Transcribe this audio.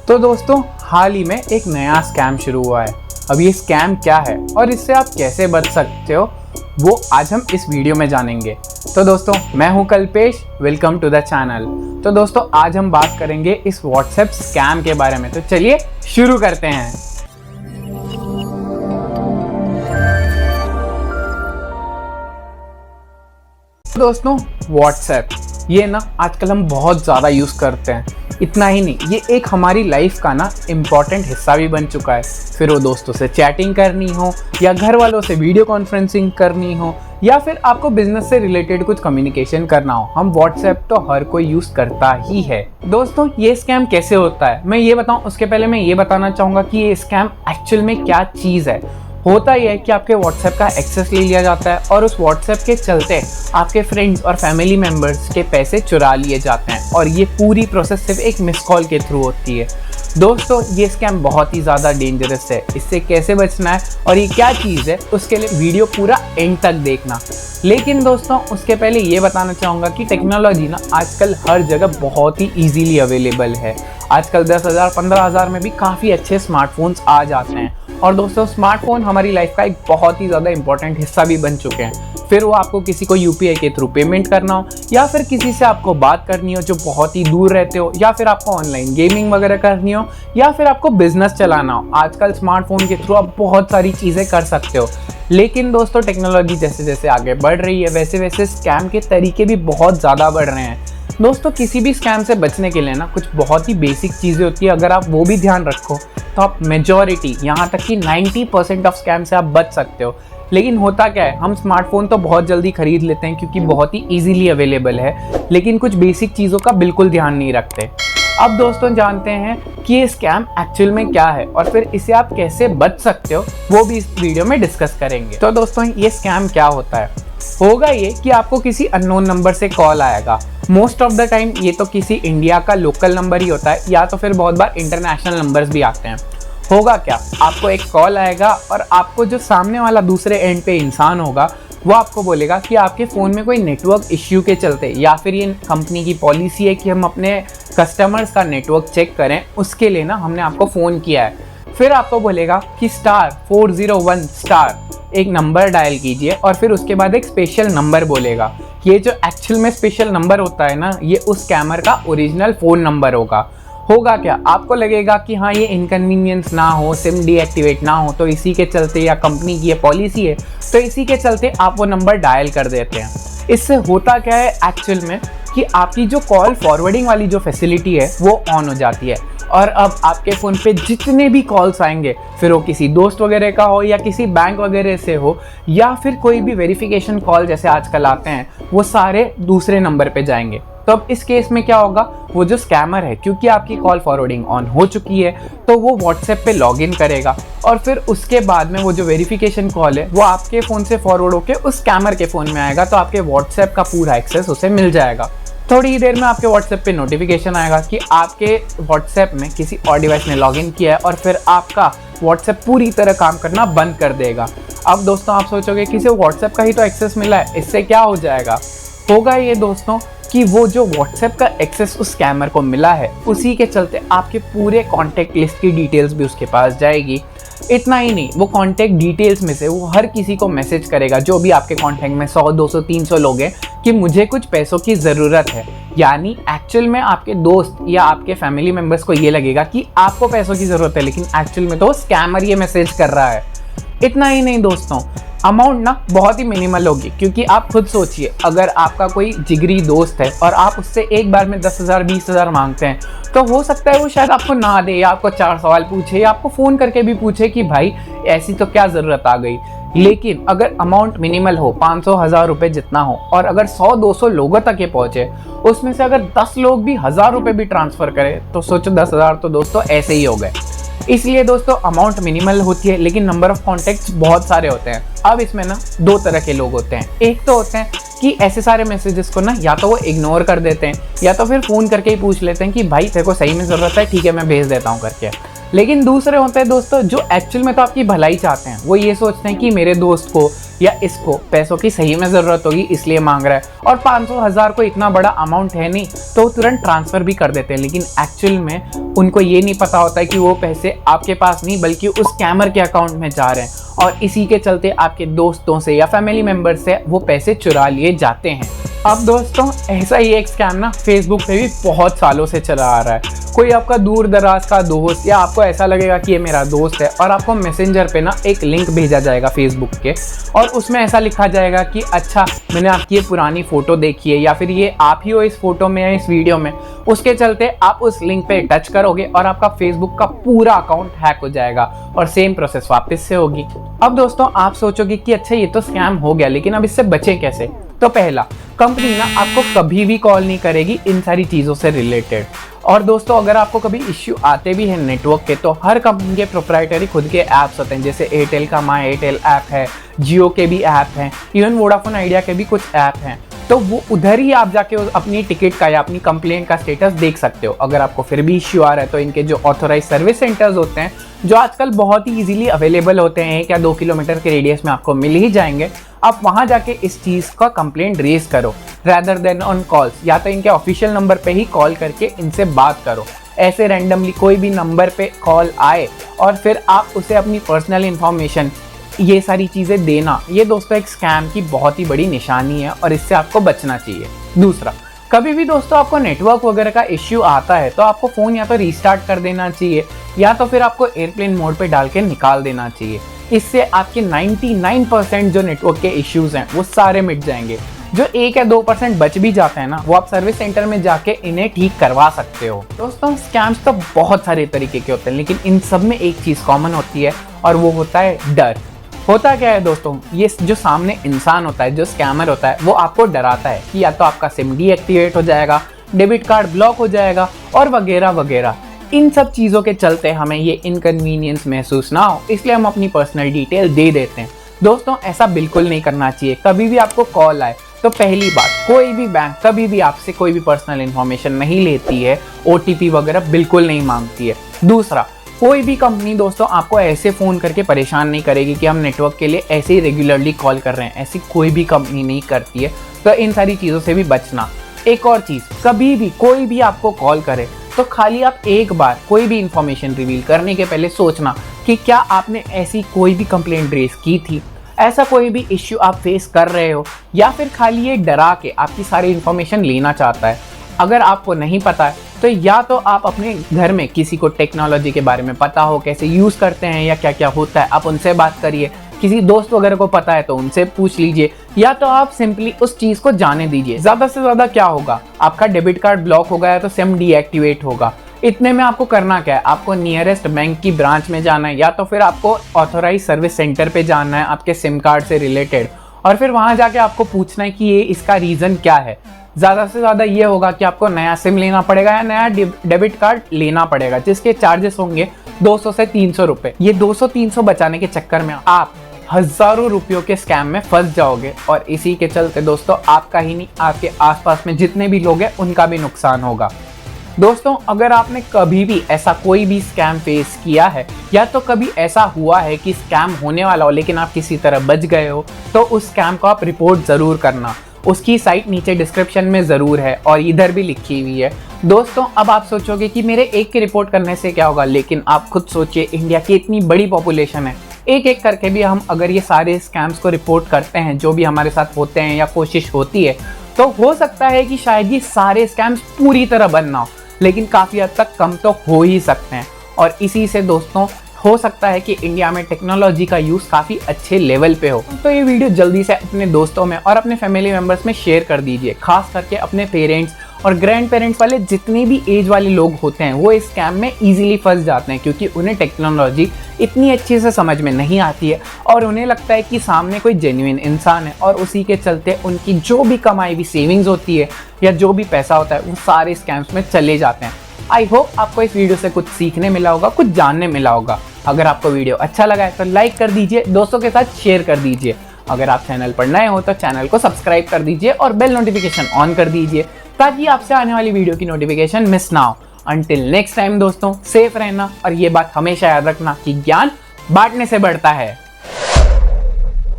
तो दोस्तों हाल ही में एक नया स्कैम शुरू हुआ है। अब ये स्कैम क्या है और इससे आप कैसे बच सकते हो वो आज हम इस वीडियो में जानेंगे। तो दोस्तों मैं हूं Kalpesh, welcome to the channel. तो दोस्तों आज हम बात करेंगे इस व्हाट्सएप स्कैम के बारे में। तो चलिए शुरू करते हैं। दोस्तों व्हाट्सएप ये ना आजकल हम बहुत ज़्यादा यूज़ करते हैं। इतना ही नहीं, ये एक हमारी लाइफ का ना इम्पॉर्टेंट हिस्सा भी बन चुका है। फिर वो दोस्तों से चैटिंग करनी हो या घर वालों से वीडियो कॉन्फ्रेंसिंग करनी हो या फिर आपको बिजनेस से रिलेटेड कुछ कम्युनिकेशन करना हो, हम व्हाट्सएप तो हर कोई यूज़ करता ही है। दोस्तों ये स्कैम कैसे होता है मैं ये बताऊं, उसके पहले मैं ये बताना चाहूँगा कि ये स्कैम एक्चुअल में क्या चीज़ है। होता यह है कि आपके व्हाट्सएप का एक्सेस ले लिया जाता है और उस व्हाट्सएप के चलते आपके फ्रेंड्स और फैमिली मेम्बर्स के पैसे चुरा लिए जाते हैं और ये पूरी प्रोसेस सिर्फ एक मिस कॉल के थ्रू होती है। दोस्तों ये स्कैम बहुत ही ज़्यादा डेंजरस है। इससे कैसे बचना है और ये क्या चीज़ है उसके लिए वीडियो पूरा एंड तक देखना। लेकिन दोस्तों उसके पहले ये बताना चाहूँगा कि टेक्नोलॉजी ना आजकल हर जगह बहुत ही ईजीली अवेलेबल है। आजकल 10,000 15,000 में भी काफ़ी अच्छे स्मार्टफोन्स आ जाते हैं और दोस्तों स्मार्टफोन हमारी लाइफ का एक बहुत ही ज़्यादा इंपॉर्टेंट हिस्सा भी बन चुके हैं। फिर वो आपको किसी को यूपीआई के थ्रू पेमेंट करना हो या फिर किसी से आपको बात करनी हो जो बहुत ही दूर रहते हो या फिर आपको ऑनलाइन गेमिंग वगैरह करनी हो या फिर आपको बिजनेस चलाना हो, आजकल स्मार्टफोन के थ्रू आप बहुत सारी चीज़ें कर सकते हो। लेकिन दोस्तों टेक्नोलॉजी जैसे जैसे आगे बढ़ रही है वैसे वैसे स्कैम के तरीके भी बहुत ज़्यादा बढ़ रहे हैं। दोस्तों किसी भी स्कैम से बचने के लिए ना कुछ बहुत ही बेसिक चीज़ें होती है। अगर आप वो भी ध्यान रखो तो आप मेजॉरिटी यहाँ तक कि 90% ऑफ स्कैम से आप बच सकते हो। लेकिन होता क्या है, हम स्मार्टफोन तो बहुत जल्दी खरीद लेते हैं क्योंकि बहुत ही इजीली अवेलेबल है, लेकिन कुछ बेसिक चीज़ों का बिल्कुल ध्यान नहीं रखते। अब दोस्तों जानते हैं कि ये स्कैम एक्चुअल में क्या है और फिर इसे आप कैसे बच सकते हो वो भी इस वीडियो में डिस्कस करेंगे। तो दोस्तों ये स्कैम क्या होता है, होगा ये कि आपको किसी अननोन नंबर से कॉल आएगा। मोस्ट ऑफ द टाइम ये तो किसी इंडिया का लोकल नंबर ही होता है या तो फिर बहुत बार इंटरनेशनल नंबर्स भी आते हैं। होगा क्या, आपको एक कॉल आएगा और आपको जो सामने वाला दूसरे एंड पे इंसान होगा वो आपको बोलेगा कि आपके फ़ोन में कोई नेटवर्क इश्यू के चलते या फिर ये कंपनी की पॉलिसी है कि हम अपने कस्टमर्स का नेटवर्क चेक करें, उसके लिए ना हमने आपको फ़ोन किया है। फिर आपको बोलेगा कि *401* एक नंबर डायल कीजिए और फिर उसके बाद एक स्पेशल नंबर बोलेगा। ये जो एक्चुअल में स्पेशल नंबर होता है ना, ये उस स्कैमर का ओरिजिनल फ़ोन नंबर होगा। होगा क्या, आपको लगेगा कि हाँ ये इनकन्वीनियंस ना हो, सिम डीएक्टिवेट ना हो, तो इसी के चलते या कंपनी की ये पॉलिसी है तो इसी के चलते आप वो नंबर डायल कर देते हैं। इससे होता क्या है एक्चुअल में कि आपकी जो कॉल फॉरवर्डिंग वाली जो फैसिलिटी है वो ऑन हो जाती है और अब आपके फ़ोन पे जितने भी कॉल्स आएंगे, फिर वो किसी दोस्त वगैरह का हो या किसी बैंक वगैरह से हो या फिर कोई भी वेरिफिकेशन कॉल जैसे आजकल आते हैं, वो सारे दूसरे नंबर पे जाएंगे। तो अब इस केस में क्या होगा, वो जो स्कैमर है क्योंकि आपकी कॉल फॉरवर्डिंग ऑन हो चुकी है तो वो व्हाट्सएप पे लॉगिन करेगा और फिर उसके बाद में वो जो वेरिफिकेशन कॉल है वो आपके फ़ोन से फॉरवर्ड होकर उस स्कैमर के फ़ोन में आएगा, तो आपके व्हाट्सएप का पूरा एक्सेस उसे मिल जाएगा। थोड़ी ही देर में आपके व्हाट्सएप पे नोटिफिकेशन आएगा कि आपके व्हाट्सएप में किसी और डिवाइस ने लॉगिन किया है और फिर आपका व्हाट्सएप पूरी तरह काम करना बंद कर देगा। अब दोस्तों आप सोचोगे कि सिर्फ व्हाट्सएप का ही तो एक्सेस मिला है, इससे क्या हो जाएगा। होगा ये दोस्तों कि वो जो व्हाट्सएप का एक्सेस उस स्कैमर को मिला है उसी के चलते आपके पूरे कॉन्टैक्ट लिस्ट की डिटेल्स भी उसके पास जाएगी। इतना ही नहीं, वो कॉन्टैक्ट डिटेल्स में से वो हर किसी को मैसेज करेगा जो भी आपके कॉन्टैक्ट में 100 200 300 लोग हैं कि मुझे कुछ पैसों की ज़रूरत है। यानी एक्चुअल में आपके दोस्त या आपके फैमिली मेम्बर्स को ये लगेगा कि आपको पैसों की ज़रूरत है, लेकिन एक्चुअल में तो स्कैमर ये मैसेज कर रहा है। इतना ही नहीं दोस्तों, अमाउंट ना बहुत ही मिनिमल होगी क्योंकि आप खुद सोचिए, अगर आपका कोई जिगरी दोस्त है और आप उससे एक बार में 10,000 20,000 मांगते हैं तो हो सकता है वो शायद आपको ना दे या आपको 4 सवाल पूछे या आपको फ़ोन करके भी पूछे कि भाई ऐसी तो क्या ज़रूरत आ गई। लेकिन अगर अमाउंट मिनिमल हो, 500 1000 रुपये जितना हो और अगर 100 200 लोगों तक ये पहुँचे, उसमें से अगर 10 लोग भी 1000 रुपये भी ट्रांसफ़र करें तो सोचो 10,000 तो दोस्तों ऐसे ही हो गए। इसलिए दोस्तों अमाउंट मिनिमल होती है लेकिन नंबर ऑफ कॉन्टैक्ट्स बहुत सारे होते हैं। अब इसमें ना 2 तरह के लोग होते हैं। एक तो होते हैं कि ऐसे सारे मैसेजेस को ना या तो वो इग्नोर कर देते हैं या तो फिर फ़ोन करके ही पूछ लेते हैं कि भाई तेरे को सही में ज़रूरत है, ठीक है मैं भेज देता हूँ करके। लेकिन दूसरे होते हैं दोस्तों जो एक्चुअल में तो आपकी भलाई चाहते हैं। वो ये सोचते हैं कि मेरे दोस्त को या इसको पैसों की सही में ज़रूरत होगी इसलिए मांग रहा है, और 500,000 को इतना बड़ा अमाउंट है नहीं तो तुरंत ट्रांसफ़र भी कर देते हैं। लेकिन एक्चुअल में उनको ये नहीं पता होता है कि वो पैसे आपके पास नहीं बल्कि उस स्कैमर के अकाउंट में जा रहे हैं, और इसी के चलते आपके दोस्तों से या फैमिली मेम्बर से वो पैसे चुरा लिए जाते हैं। अब दोस्तों ऐसा ही एक स्कैम ना फेसबुक पे भी बहुत सालों से चला आ रहा है। कोई आपका दूर दराज का दोस्त या आपको ऐसा लगेगा कि ये मेरा दोस्त है, और आपको मैसेंजर पे ना एक लिंक भेजा जाएगा फेसबुक के, और उसमें ऐसा लिखा जाएगा कि अच्छा मैंने आपकी ये पुरानी फ़ोटो देखी है, या फिर ये आप ही हो इस फोटो में या इस वीडियो में। उसके चलते आप उस लिंक पे टच करोगे और आपका फेसबुक का पूरा अकाउंट हैक हो जाएगा और सेम प्रोसेस वापस से होगी। अब दोस्तों आप सोचोगे कि अच्छा ये तो स्कैम हो गया, लेकिन अब इससे बचें कैसे? तो पहला, कंपनी ना आपको कभी भी कॉल नहीं करेगी इन सारी चीज़ों से रिलेटेड। और दोस्तों अगर आपको कभी इश्यू आते भी हैं नेटवर्क के, तो हर कंपनी के प्रोप्राइटरी खुद के ऐप्स होते हैं, जैसे एयरटेल का माई एयरटेल ऐप है, जियो के भी ऐप हैं, इवन वोडाफोन आइडिया के भी कुछ ऐप हैं। तो वो उधर ही आप जाके अपनी टिकट का या अपनी कंप्लेंट का स्टेटस देख सकते हो। अगर आपको फिर भी इश्यू आ रहा है तो इनके जो ऑथोराइज सर्विस सेंटर्स होते हैं, जो आजकल बहुत ही इजीली अवेलेबल होते हैं, 1 या 2 किलोमीटर के रेडियस में आपको मिल ही जाएंगे, आप वहां जाके इस चीज़ का कंप्लेंट रेज करो रैदर देन ऑन कॉल्स। या तो इनके ऑफिशियल नंबर पे ही कॉल करके इनसे बात करो। ऐसे रैंडमली कोई भी नंबर पे कॉल आए और फिर आप उसे अपनी पर्सनल इन्फॉर्मेशन ये सारी चीज़ें देना, ये दोस्तों एक स्कैम की बहुत ही बड़ी निशानी है और इससे आपको बचना चाहिए। दूसरा, कभी भी दोस्तों आपको नेटवर्क वगैरह का इश्यू आता है तो आपको फ़ोन या तो रीस्टार्ट कर देना चाहिए या तो फिर आपको एयरप्लेन मोड पे डाल के निकाल देना चाहिए। इससे आपके 99% जो नेटवर्क के इश्यूज़ हैं वो सारे मिट जाएंगे। जो 1 या 2% बच भी जाते हैं ना, वो आप सर्विस सेंटर में जाके इन्हें ठीक करवा सकते हो। दोस्तों स्कैम्स तो बहुत सारे तरीके के होते हैं, लेकिन इन सब में एक चीज़ कॉमन होती है और वो होता है डर। होता क्या है दोस्तों, ये जो सामने इंसान होता है, जो स्कैमर होता है, वो आपको डराता है कि या तो आपका सिम डीएक्टिवेट हो जाएगा, डेबिट कार्ड ब्लॉक हो जाएगा और वगैरह वगैरह। इन सब चीज़ों के चलते हमें ये इनकन्वीनियंस महसूस ना हो, इसलिए हम अपनी पर्सनल डिटेल दे देते हैं। दोस्तों ऐसा बिल्कुल नहीं करना चाहिए। कभी भी आपको कॉल आए तो पहली बात, कोई भी बैंक कभी भी आपसे कोई भी पर्सनल इन्फॉर्मेशन नहीं लेती है, ओटीपी वगैरह बिल्कुल नहीं मांगती है। दूसरा, कोई भी कंपनी दोस्तों आपको ऐसे फ़ोन करके परेशान नहीं करेगी कि हम नेटवर्क के लिए ऐसे ही रेगुलरली कॉल कर रहे हैं, ऐसी कोई भी कंपनी नहीं करती है। तो इन सारी चीज़ों से भी बचना। एक और चीज़, कभी भी कोई भी आपको कॉल करे तो खाली आप एक बार कोई भी इंफॉर्मेशन रिवील करने के पहले सोचना कि क्या आपने ऐसी कोई भी कंप्लेंट रेज की थी, ऐसा कोई भी इश्यू आप फेस कर रहे हो, या फिर खाली ये डरा के आपकी सारी इन्फॉर्मेशन लेना चाहता है। अगर आपको नहीं पता है तो या तो आप अपने घर में किसी को टेक्नोलॉजी के बारे में पता हो, कैसे यूज़ करते हैं या क्या क्या होता है, आप उनसे बात करिए। किसी दोस्त वगैरह को पता है तो उनसे पूछ लीजिए, या तो आप सिंपली उस चीज़ को जाने दीजिए। ज़्यादा से ज़्यादा क्या होगा, आपका डेबिट कार्ड ब्लॉक हो गया है तो सिम डीएक्टिवेट होगा। इतने में आपको करना क्या है, आपको नियरेस्ट बैंक की ब्रांच में जाना है या तो फिर आपको ऑथोराइज सर्विस सेंटर पे जाना है आपके सिम कार्ड से रिलेटेड, और फिर वहाँ जाके आपको पूछना है कि ये इसका रीज़न क्या है। ज़्यादा से ज़्यादा ये होगा कि आपको नया सिम लेना पड़ेगा या नया डेबिट कार्ड लेना पड़ेगा, जिसके चार्जेस होंगे 200 से 300 रुपये। ये 200-300 बचाने के चक्कर में आप हज़ारों रुपयों के स्कैम में फंस जाओगे, और इसी के चलते दोस्तों आपका ही नहीं, आपके आसपास में जितने भी लोग हैं उनका भी नुकसान होगा। दोस्तों अगर आपने कभी भी ऐसा कोई भी स्कैम फेस किया है, या तो कभी ऐसा हुआ है कि स्कैम होने वाला हो लेकिन आप किसी तरह बच गए हो, तो उस स्कैम को आप रिपोर्ट ज़रूर करना। उसकी साइट नीचे डिस्क्रिप्शन में ज़रूर है और इधर भी लिखी हुई है। दोस्तों अब आप सोचोगे कि मेरे एक की रिपोर्ट करने से क्या होगा, लेकिन आप खुद सोचिए, इंडिया की इतनी बड़ी पॉपुलेशन है, एक एक करके भी हम अगर ये सारे स्कैम्स को रिपोर्ट करते हैं जो भी हमारे साथ होते हैं या कोशिश होती है, तो हो सकता है कि शायद ये सारे स्कैम्स पूरी तरह बंद ना हो, लेकिन काफ़ी हद तक कम तो हो ही सकते हैं। और इसी से दोस्तों हो सकता है कि इंडिया में टेक्नोलॉजी का यूज़ काफ़ी अच्छे लेवल पे हो। तो ये वीडियो जल्दी से अपने दोस्तों में और अपने फैमिली मेम्बर्स में शेयर कर दीजिए। खास करके अपने पेरेंट्स और ग्रैंड पेरेंट्स वाले जितने भी एज वाले लोग होते हैं वो इस स्कैम में इजीली फंस जाते हैं, क्योंकि उन्हें टेक्नोलॉजी इतनी अच्छे से समझ में नहीं आती है और उन्हें लगता है कि सामने कोई जेन्युइन इंसान है, और उसी के चलते उनकी जो भी कमाई हुई सेविंग्स होती है या जो भी पैसा होता है वो सारे स्कैम्स में चले जाते हैं। आई होप आपको इस वीडियो से कुछ सीखने मिला होगा, कुछ जानने मिला होगा। अगर आपको वीडियो अच्छा लगा है तो लाइक कर दीजिए, दोस्तों के साथ शेयर कर दीजिए। अगर आप चैनल पर नए हो तो चैनल को सब्सक्राइब कर दीजिए और बेल नोटिफिकेशन ऑन कर दीजिए, ताकि आपसे आने वाली वीडियो की नोटिफिकेशन मिस ना हो। अंटिल नेक्स्ट टाइम दोस्तों, सेफ रहना और ये बात हमेशा याद रखना कि ज्ञान बांटने से बढ़ता है।